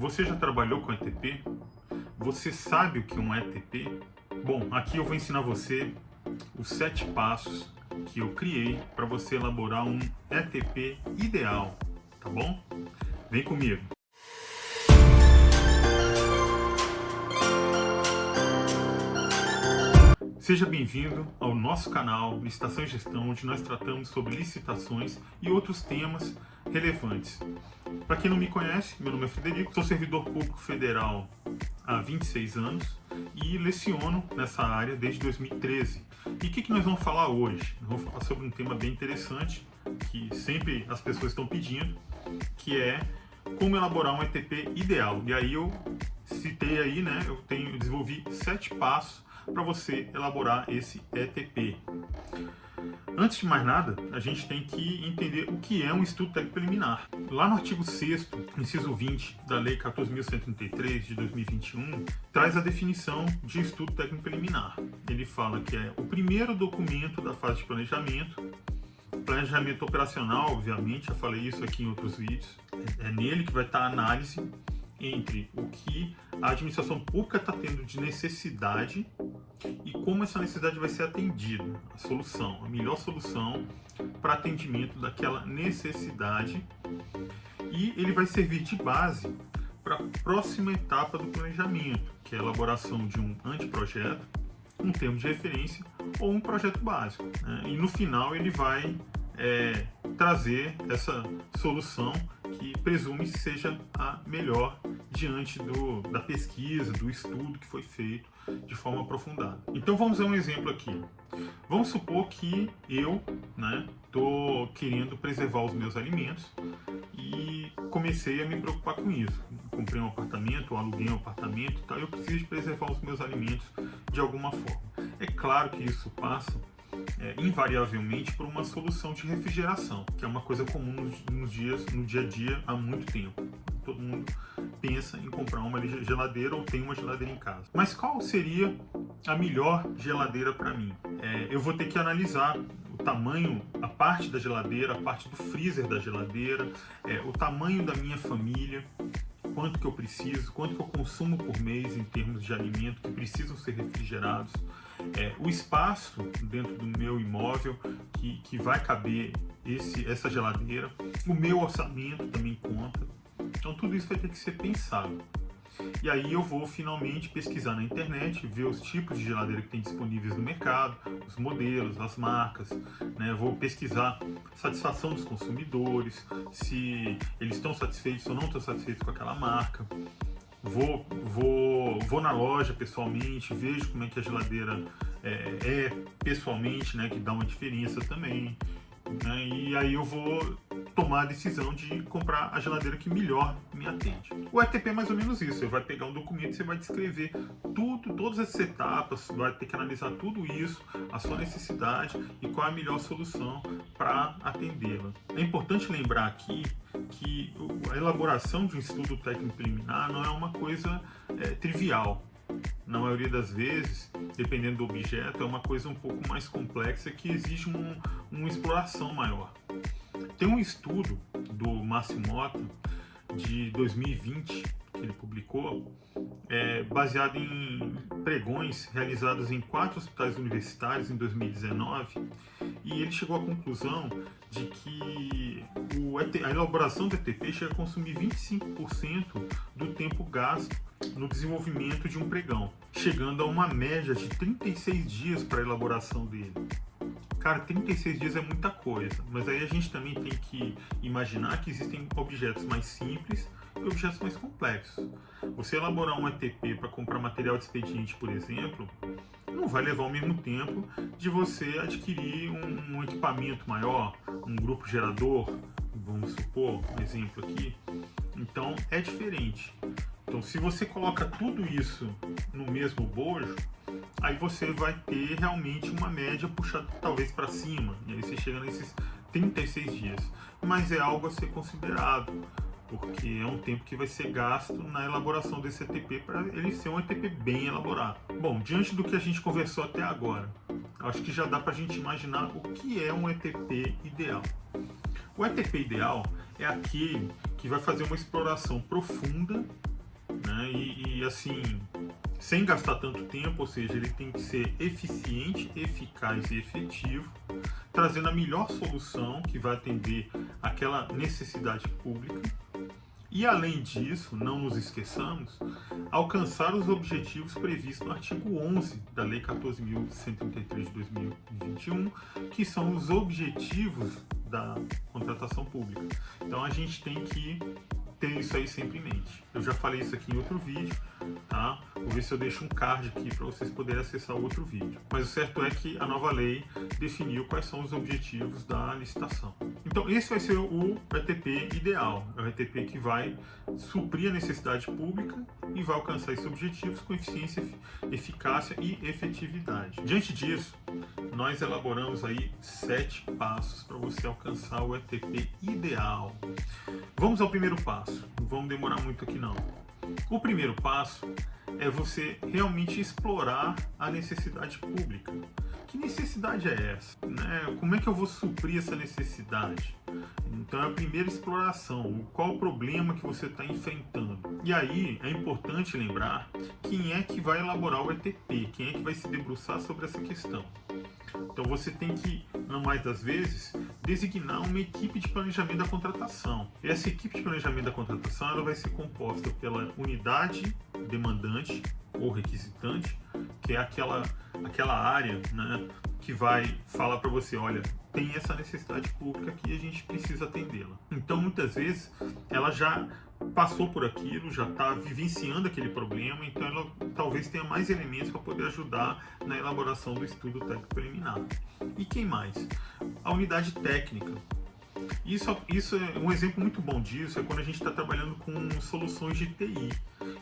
Você já trabalhou com ETP? Você sabe o que é um ETP? Bom, aqui eu vou ensinar você os 7 passos que eu criei para você elaborar um ETP ideal, tá bom? Vem comigo! Seja bem-vindo ao nosso canal Licitação e Gestão, onde nós tratamos sobre licitações e outros temas relevantes. Para quem não me conhece, meu nome é Frederico, sou servidor público federal há 26 anos e leciono nessa área desde 2013. E o que nós vamos falar hoje? Nós vamos falar sobre um tema bem interessante, que sempre as pessoas estão pedindo, que é como elaborar um ETP ideal. E aí eu citei aí, eu desenvolvi 7 passos para você elaborar esse ETP. Antes de mais nada, a gente tem que entender o que é um estudo técnico preliminar. Lá no artigo 6º, inciso 20 da Lei 14.133 de 2021, traz a definição de estudo técnico preliminar. Ele fala que é o primeiro documento da fase de planejamento operacional, obviamente, já falei isso aqui em outros vídeos. É nele que vai estar a análise entre o que a administração pública está tendo de necessidade e como essa necessidade vai ser atendida, a melhor solução para atendimento daquela necessidade, e ele vai servir de base para a próxima etapa do planejamento, que é a elaboração de um anteprojeto, um termo de referência ou um projeto básico, E no final ele vai trazer essa solução que presume seja a melhor diante da pesquisa, do estudo que foi feito de forma aprofundada. Então vamos a um exemplo aqui. Vamos supor que eu estou querendo preservar os meus alimentos e comecei a me preocupar com isso. Comprei um apartamento, ou aluguei um apartamento, tá? Eu preciso preservar os meus alimentos de alguma forma. É claro que isso passa invariavelmente por uma solução de refrigeração, que é uma coisa comum no dia a dia há muito tempo. Todo mundo pensa em comprar uma geladeira ou tem uma geladeira em casa. Mas qual seria a melhor geladeira para mim? Eu vou ter que analisar o tamanho, a parte da geladeira, a parte do freezer da geladeira, o tamanho da minha família, quanto que eu preciso, quanto que eu consumo por mês em termos de alimento que precisam ser refrigerados, o espaço dentro do meu imóvel que vai caber essa geladeira, o meu orçamento também conta. Então tudo isso vai ter que ser pensado. E aí eu vou finalmente pesquisar na internet, ver os tipos de geladeira que tem disponíveis no mercado, os modelos, as marcas, Vou pesquisar a satisfação dos consumidores, se eles estão satisfeitos ou não estão satisfeitos com aquela marca. Vou na loja pessoalmente, vejo como é que a geladeira é pessoalmente, que dá uma diferença também. E aí eu vou tomar a decisão de comprar a geladeira que melhor me atende. O ETP é mais ou menos isso. Você vai pegar um documento, você vai descrever todas essas etapas, vai ter que analisar tudo isso, a sua necessidade e qual é a melhor solução para atendê-la. É importante lembrar aqui que a elaboração de um estudo técnico preliminar não é uma coisa trivial. Na maioria das vezes, dependendo do objeto, é uma coisa um pouco mais complexa que exige uma exploração maior. Tem um estudo do Matsumoto de 2020 que ele publicou, baseado em pregões realizados em 4 hospitais universitários em 2019, e ele chegou à conclusão de que a elaboração do ETP chega a consumir 25% do tempo gasto no desenvolvimento de um pregão, chegando a uma média de 36 dias para a elaboração dele. Cara, 36 dias é muita coisa, mas aí a gente também tem que imaginar que existem objetos mais simples e objetos mais complexos. Você elaborar um ETP para comprar material de expediente, por exemplo, não vai levar o mesmo tempo de você adquirir um equipamento maior, um grupo gerador, vamos supor, um exemplo aqui. Então é diferente. Então, se você coloca tudo isso no mesmo bojo, aí você vai ter realmente uma média puxada talvez para cima, e aí você chega nesses 36 dias. Mas é algo a ser considerado, porque é um tempo que vai ser gasto na elaboração desse ETP para ele ser um ETP bem elaborado. Bom, diante do que a gente conversou até agora, acho que já dá para a gente imaginar o que é um ETP ideal. O ETP ideal é aquele que vai fazer uma exploração profunda né? E assim, sem gastar tanto tempo, ou seja, ele tem que ser eficiente, eficaz e efetivo, trazendo a melhor solução que vai atender aquela necessidade pública. E além disso, não nos esqueçamos, alcançar os objetivos previstos no artigo 11 da Lei 14.133 de 2021, que são os objetivos da contratação pública. Então a gente tem que ter isso aí sempre em mente. Eu já falei isso aqui em outro vídeo, tá? Vou ver se eu deixo um card aqui para vocês poderem acessar o outro vídeo. Mas o certo é que a nova lei definiu quais são os objetivos da licitação. Então esse vai ser o ETP ideal, é o ETP que vai suprir a necessidade pública e vai alcançar esses objetivos com eficiência, eficácia e efetividade. Diante disso, nós elaboramos aí 7 passos para você alcançar o ETP ideal. Vamos ao primeiro passo, não vamos demorar muito aqui não. O primeiro passo é você realmente explorar a necessidade pública. Que necessidade é essa? Né? Como é que eu vou suprir essa necessidade? Então é a primeira exploração, qual o problema que você está enfrentando. E aí é importante lembrar quem é que vai elaborar o ETP, quem é que vai se debruçar sobre essa questão. Então você tem que, não mais das vezes, designar uma equipe de planejamento da contratação. Essa equipe de planejamento da contratação ela vai ser composta pela unidade demandante ou requisitante, que é aquela área, né, que vai falar para você, olha, tem essa necessidade pública que a gente precisa atendê-la. Então muitas vezes ela já passou por aquilo, já está vivenciando aquele problema, então ela talvez tenha mais elementos para poder ajudar na elaboração do estudo técnico preliminar. E quem mais? A unidade técnica. Isso é um exemplo muito bom disso, é quando a gente está trabalhando com soluções de TI.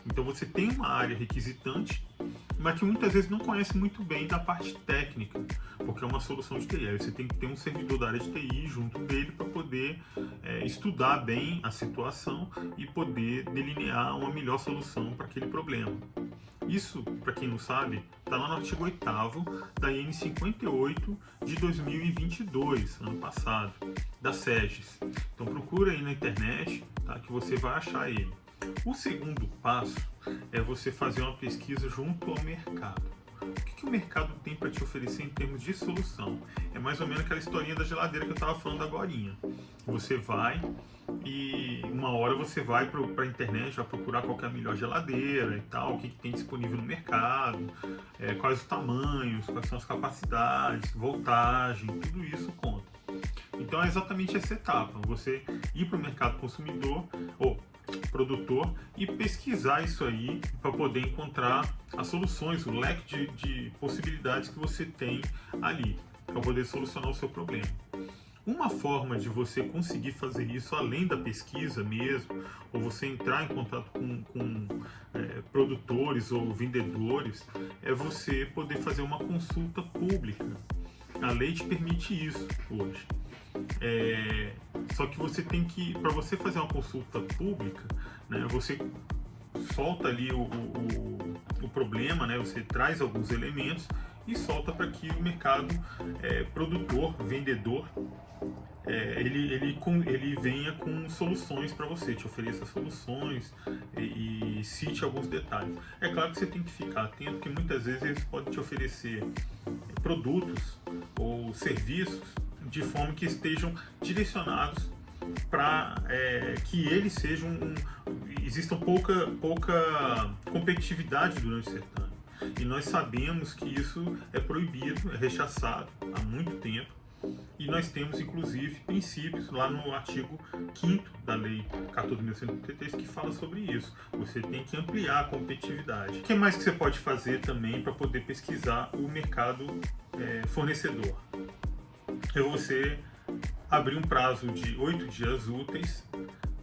Então você tem uma área requisitante, mas que muitas vezes não conhece muito bem da parte técnica, porque é uma solução de TI. Aí você tem que ter um servidor da área de TI junto dele para poder estudar bem a situação e poder delinear uma melhor solução para aquele problema. Isso, para quem não sabe, está lá no artigo 8º da IN 58 de 2022, ano passado, da SEGES. Então procura aí na internet, tá, que você vai achar ele. O segundo passo é você fazer uma pesquisa junto ao mercado. O que o mercado tem para te oferecer em termos de solução? É mais ou menos aquela historinha da geladeira que eu estava falando agorinha. Você vai e uma hora você vai para a internet, vai procurar qual que é a melhor geladeira e tal, o que tem disponível no mercado, quais os tamanhos, quais são as capacidades, voltagem, tudo isso conta. Então é exatamente essa etapa, você ir para o mercado consumidor ou produtor e pesquisar isso aí para poder encontrar as soluções, o leque de possibilidades que você tem ali para poder solucionar o seu problema. Uma forma de você conseguir fazer isso além da pesquisa mesmo, ou você entrar em contato com produtores ou vendedores, é você poder fazer uma consulta pública. A lei te permite isso hoje. Só que você tem que, para você fazer uma consulta pública, né, você solta ali o problema, né, você traz alguns elementos e solta para que o mercado produtor, vendedor, ele venha com soluções para você, te ofereça soluções e cite alguns detalhes. É claro que você tem que ficar atento, porque muitas vezes eles podem te oferecer produtos ou serviços de forma que estejam direcionados para que eles sejam exista pouca competitividade durante o certame. E nós sabemos que isso é proibido, é rechaçado há muito tempo. E nós temos, inclusive, princípios lá no artigo 5º da Lei 14.133 que fala sobre isso. Você tem que ampliar a competitividade. O que mais que você pode fazer também para poder pesquisar o mercado fornecedor? É você abrir um prazo de 8 dias úteis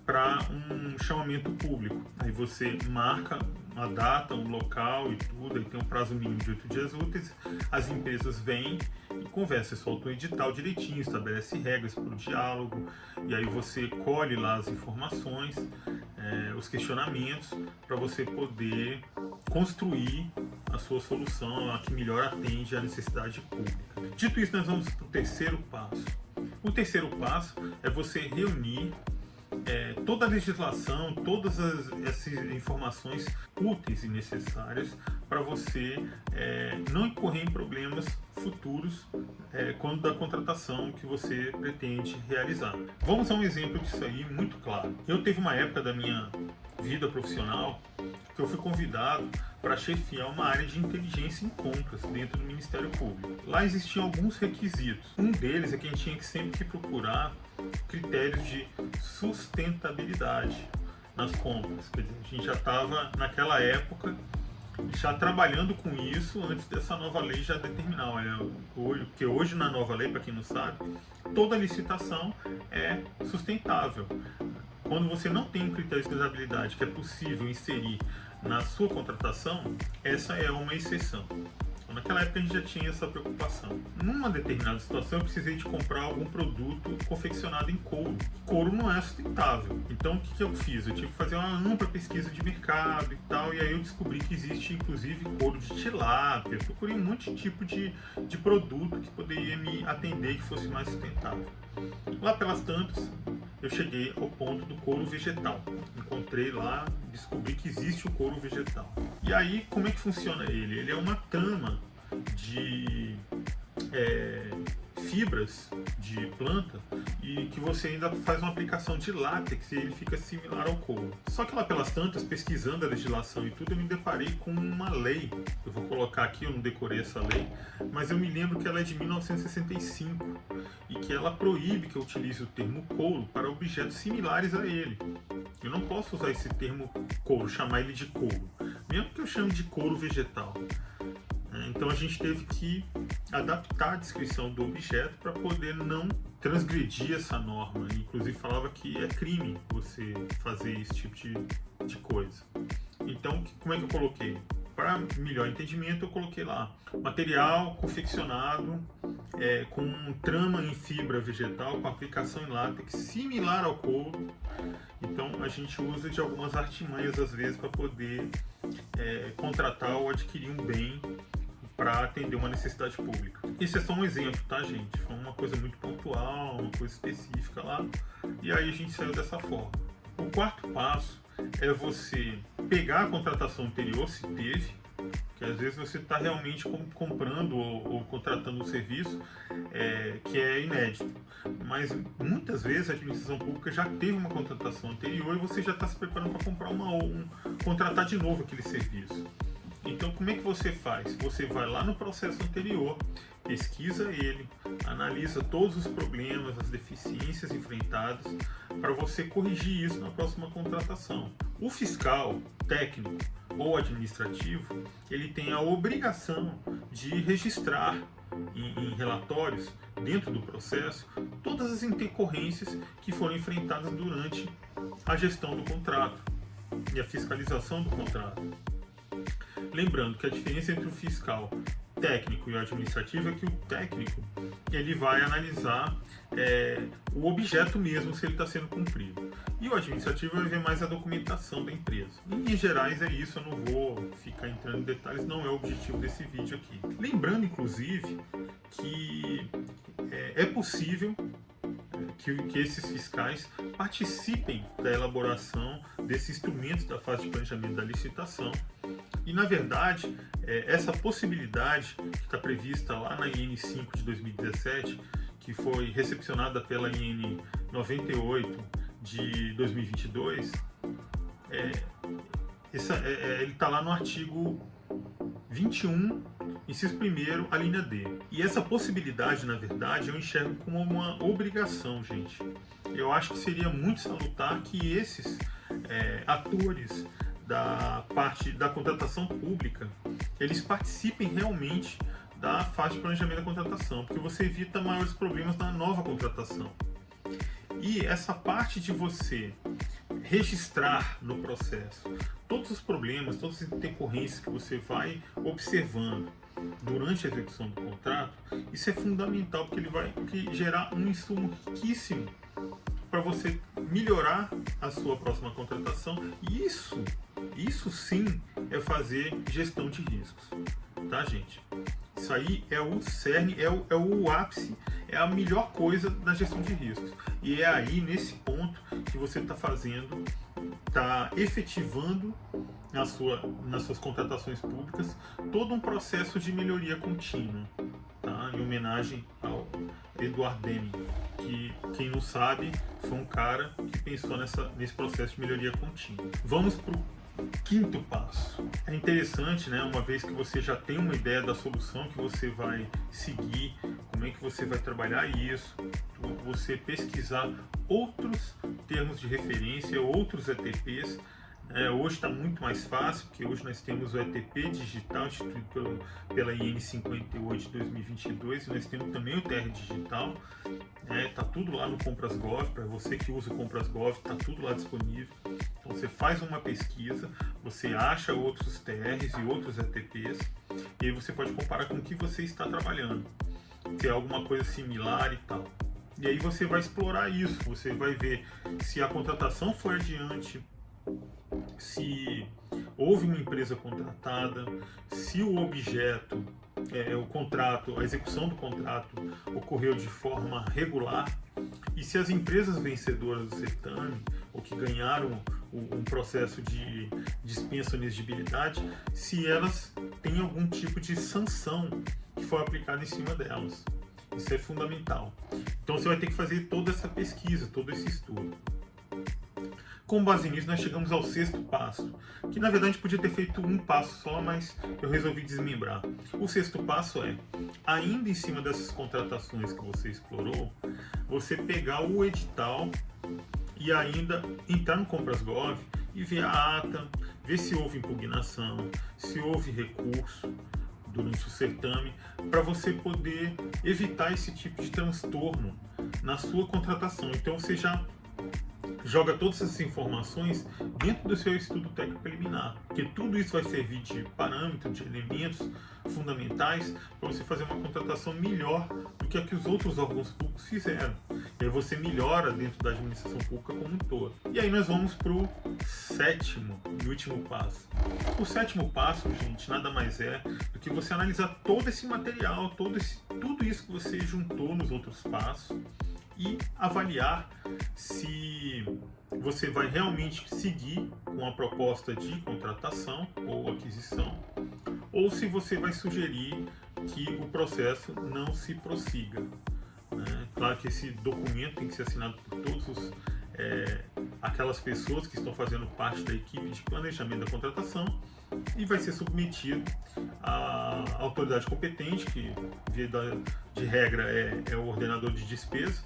para um chamamento público. Aí você marca uma data, um local e tudo, aí tem um prazo mínimo de 8 dias úteis, as empresas vêm e conversam, soltam o edital direitinho, estabelece regras para o diálogo, e aí você colhe lá as informações, os questionamentos, para você poder construir a sua solução, a que melhor atende à necessidade pública. Dito isso, nós vamos para o terceiro passo. O terceiro passo é você reunir toda a legislação, todas essas informações úteis e necessárias para você não incorrer em problemas futuros quando da contratação que você pretende realizar. Vamos a um exemplo disso aí muito claro. Eu teve uma época da minha vida profissional que eu fui convidado para chefiar uma área de inteligência em compras dentro do Ministério Público. Lá existiam alguns requisitos. Um deles é que a gente tinha que sempre procurar critérios de sustentabilidade nas compras. Quer dizer, a gente já estava naquela época já trabalhando com isso antes dessa nova lei já determinar. Olha, porque hoje na nova lei, para quem não sabe, toda licitação é sustentável. Quando você não tem um critério de sustentabilidade que é possível inserir na sua contratação, essa é uma exceção. Naquela época a gente já tinha essa preocupação. Numa determinada situação eu precisei de comprar algum produto confeccionado em couro. Couro não é sustentável. Então o que eu fiz? Eu tive que fazer uma ampla pesquisa de mercado e tal, e aí eu descobri que existe inclusive couro de tilápia. Eu procurei um monte de tipo de produto que poderia me atender e que fosse mais sustentável. Lá pelas tantas, eu cheguei ao ponto do couro vegetal. Encontrei lá, descobri que existe o couro vegetal. E aí, como é que funciona ele? Ele é uma trama de fibras de planta e que você ainda faz uma aplicação de látex e ele fica similar ao couro. Só que lá pelas tantas, pesquisando a legislação e tudo, eu me deparei com uma lei. Eu vou colocar aqui, eu não decorei essa lei, mas eu me lembro que ela é de 1965 e que ela proíbe que eu utilize o termo couro para objetos similares a ele. Eu não posso usar esse termo couro, chamar ele de couro, mesmo que eu chame de couro vegetal. Então a gente teve que adaptar a descrição do objeto para poder não transgredir essa norma. Inclusive falava que é crime você fazer esse tipo de coisa. Então como é que eu coloquei? Para melhor entendimento eu coloquei lá material confeccionado com trama em fibra vegetal com aplicação em látex similar ao couro. Então a gente usa de algumas artimanhas às vezes para poder contratar ou adquirir um bem para atender uma necessidade pública. Esse é só um exemplo, tá, gente? Foi uma coisa muito pontual, uma coisa específica lá, e aí a gente saiu dessa forma. O quarto passo é você pegar a contratação anterior, se teve, que às vezes você está realmente comprando ou contratando um serviço que é inédito, mas muitas vezes a administração pública já teve uma contratação anterior e você já está se preparando para comprar contratar de novo aquele serviço. Então, como é que você faz? Você vai lá no processo anterior, pesquisa ele, analisa todos os problemas, as deficiências enfrentadas, para você corrigir isso na próxima contratação. O fiscal, técnico ou administrativo, ele tem a obrigação de registrar em relatórios, dentro do processo, todas as intercorrências que foram enfrentadas durante a gestão do contrato e a fiscalização do contrato. Lembrando que a diferença entre o fiscal técnico e o administrativo é que o técnico ele vai analisar o objeto mesmo, se ele está sendo cumprido. E o administrativo vai ver mais a documentação da empresa. Em linhas gerais é isso, eu não vou ficar entrando em detalhes, não é o objetivo desse vídeo aqui. Lembrando, inclusive, que é possível que esses fiscais participem da elaboração desses instrumentos da fase de planejamento da licitação. E, na verdade, essa possibilidade que está prevista lá na IN 5 de 2017, que foi recepcionada pela IN 98 de 2022, ele está lá no artigo 21, inciso 1º, a linha D. E essa possibilidade, na verdade, eu enxergo como uma obrigação, gente. Eu acho que seria muito salutar que esses atores da parte da contratação pública, eles participem realmente da fase de planejamento da contratação, porque você evita maiores problemas na nova contratação. E essa parte de você registrar no processo todos os problemas, todas as intercorrências que você vai observando durante a execução do contrato, isso é fundamental, porque ele vai gerar um insumo riquíssimo para você melhorar a sua próxima contratação. E isso sim é fazer gestão de riscos, tá, gente? Isso aí é o cerne, é o ápice, é a melhor coisa da gestão de riscos. E é aí, nesse ponto, que você está fazendo, está efetivando nas suas contratações públicas todo um processo de melhoria contínua, tá? Em homenagem ao Edward Deming, que, quem não sabe, foi um cara que pensou nesse processo de melhoria contínua. Vamos para o quinto passo. É interessante, né, uma vez que você já tem uma ideia da solução que você vai seguir, como é que você vai trabalhar isso, você pesquisar outros termos de referência, outros ETPs. Hoje está muito mais fácil, porque hoje nós temos o ETP digital instituído pela IN 58 de 2022, e nós temos também o TR digital. Está tudo lá no Compras.gov, para você que usa o Compras.gov, está tudo lá disponível. Então você faz uma pesquisa, você acha outros TRs e outros ETPs, e aí você pode comparar com o que você está trabalhando, se é alguma coisa similar e tal. E aí você vai explorar isso, você vai ver se a contratação foi adiante, se houve uma empresa contratada, se o objeto, o contrato, a execução do contrato ocorreu de forma regular, e se as empresas vencedoras do certame, ou que ganharam um processo de dispensa ou inexigibilidade, se elas têm algum tipo de sanção que foi aplicada em cima delas. Isso é fundamental. Então você vai ter que fazer toda essa pesquisa, todo esse estudo. Com base nisso, nós chegamos ao sexto passo, que na verdade podia ter feito um passo só, mas eu resolvi desmembrar. O sexto passo é, ainda em cima dessas contratações que você explorou, você pegar o edital e ainda entrar no Compras.gov e ver a ata, ver se houve impugnação, se houve recurso durante o certame, para você poder evitar esse tipo de transtorno na sua contratação. Então você já joga todas essas informações dentro do seu estudo técnico preliminar, porque tudo isso vai servir de parâmetro, de elementos fundamentais para você fazer uma contratação melhor do que a que os outros órgãos públicos fizeram. E aí você melhora dentro da administração pública como um todo. E aí nós vamos para o sétimo e último passo. O sétimo passo, gente, nada mais é do que você analisar todo esse material, tudo isso que você juntou nos outros passos, e avaliar se você vai realmente seguir com a proposta de contratação ou aquisição, ou se você vai sugerir que o processo não se prossiga. Claro que esse documento tem que ser assinado por todos aquelas pessoas que estão fazendo parte da equipe de planejamento da contratação, e vai ser submetido à autoridade competente, que via de regra é o ordenador de despesa,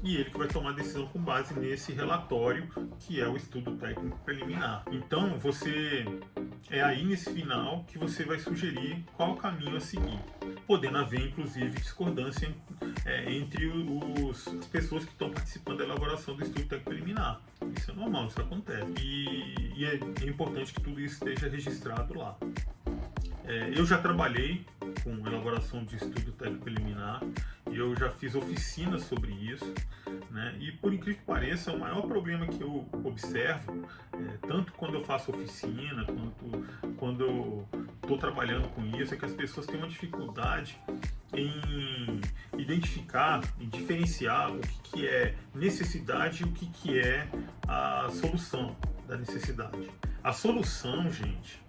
e ele que vai tomar a decisão com base nesse relatório, que é o estudo técnico preliminar. Então é aí nesse final que você vai sugerir qual o caminho a seguir, podendo haver inclusive discordância entre as pessoas que estão participando da elaboração do estudo técnico preliminar. Isso é normal, isso acontece, e é importante que tudo isso esteja registrado lá. Eu já trabalhei com elaboração de estudo técnico preliminar, e eu já fiz oficinas sobre isso, né? E por incrível que pareça, o maior problema que eu observo, tanto quando eu faço oficina, quanto quando eu estou trabalhando com isso, é que as pessoas têm uma dificuldade em identificar, em diferenciar o que é necessidade e o que é a solução da necessidade. A solução, gente,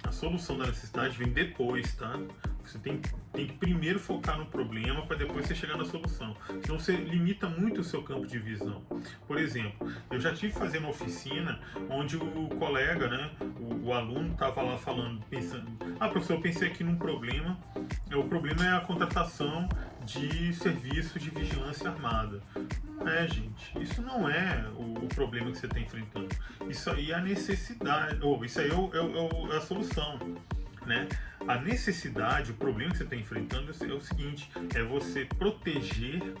a solução da necessidade vem depois, tá? Você tem que primeiro focar no problema para depois você chegar na solução. Senão você limita muito o seu campo de visão. Por exemplo, eu já tive fazendo oficina onde o colega, né, o aluno estava lá pensando, professor, eu pensei aqui num problema. O problema é a contratação de serviço de vigilância armada. Não é, gente. Isso não é o problema que você está enfrentando. Isso aí é a necessidade, isso aí é a solução, né? A necessidade, o problema que você está enfrentando é o seguinte: é você proteger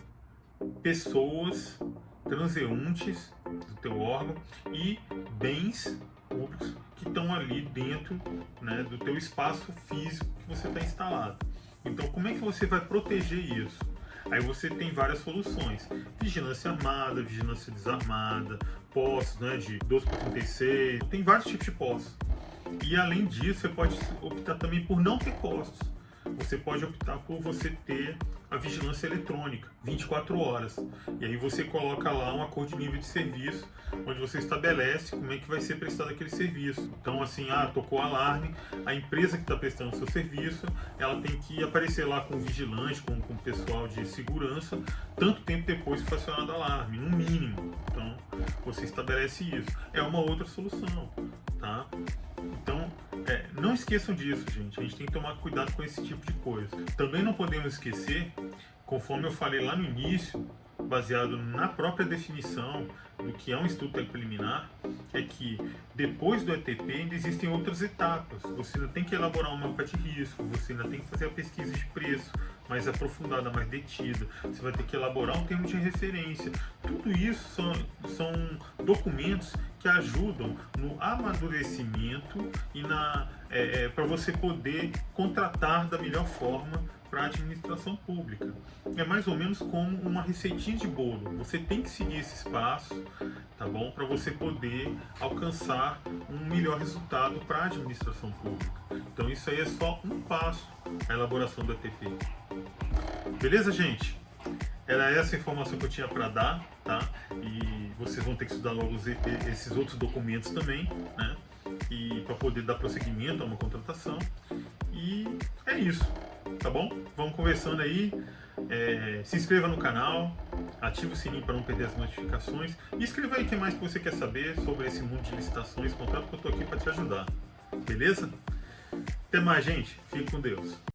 pessoas transeuntes do teu órgão e bens públicos que estão ali dentro, né, do teu espaço físico que você está instalado. Então, como é que você vai proteger isso? Aí você tem várias soluções: vigilância armada, vigilância desarmada, postos, né, de 12/36, tem vários tipos de postos. E além disso, você pode optar também por não ter postos. você pode optar por você ter a vigilância eletrônica, 24 horas. E aí você coloca lá um acordo de nível de serviço, onde você estabelece como é que vai ser prestado aquele serviço. Então, assim, tocou alarme, a empresa que está prestando o seu serviço, ela tem que aparecer lá com o vigilante, com o pessoal de segurança, tanto tempo depois que foi acionado o alarme, no mínimo. Então, você estabelece isso. É uma outra solução, tá? Então, não esqueçam disso, gente. A gente tem que tomar cuidado com esse tipo de coisa. Também não podemos esquecer, conforme eu falei lá no início, baseado na própria definição do que é um estudo técnico preliminar, é que depois do ETP ainda existem outras etapas. Você ainda tem que elaborar um mapa de risco, você ainda tem que fazer a pesquisa de preço mais aprofundada, mais detida, você vai ter que elaborar um termo de referência. Tudo isso são documentos que ajudam no amadurecimento e para você poder contratar da melhor forma para a administração pública. É mais ou menos como uma receitinha de bolo. Você tem que seguir esses passos, tá bom? Para você poder alcançar um melhor resultado para a administração pública. Então isso aí é só um passo, a elaboração do ETP. Beleza, gente? Era essa a informação que eu tinha para dar, tá? E vocês vão ter que estudar logo esses outros documentos também, né? E para poder dar prosseguimento a uma contratação. E é isso, tá bom? Vamos conversando aí. Se inscreva no canal, ative o sininho para não perder as notificações e escreva aí o que mais que você quer saber sobre esse mundo de licitações, contrato, que eu estou aqui para te ajudar. Beleza? Até mais, gente. Fique com Deus.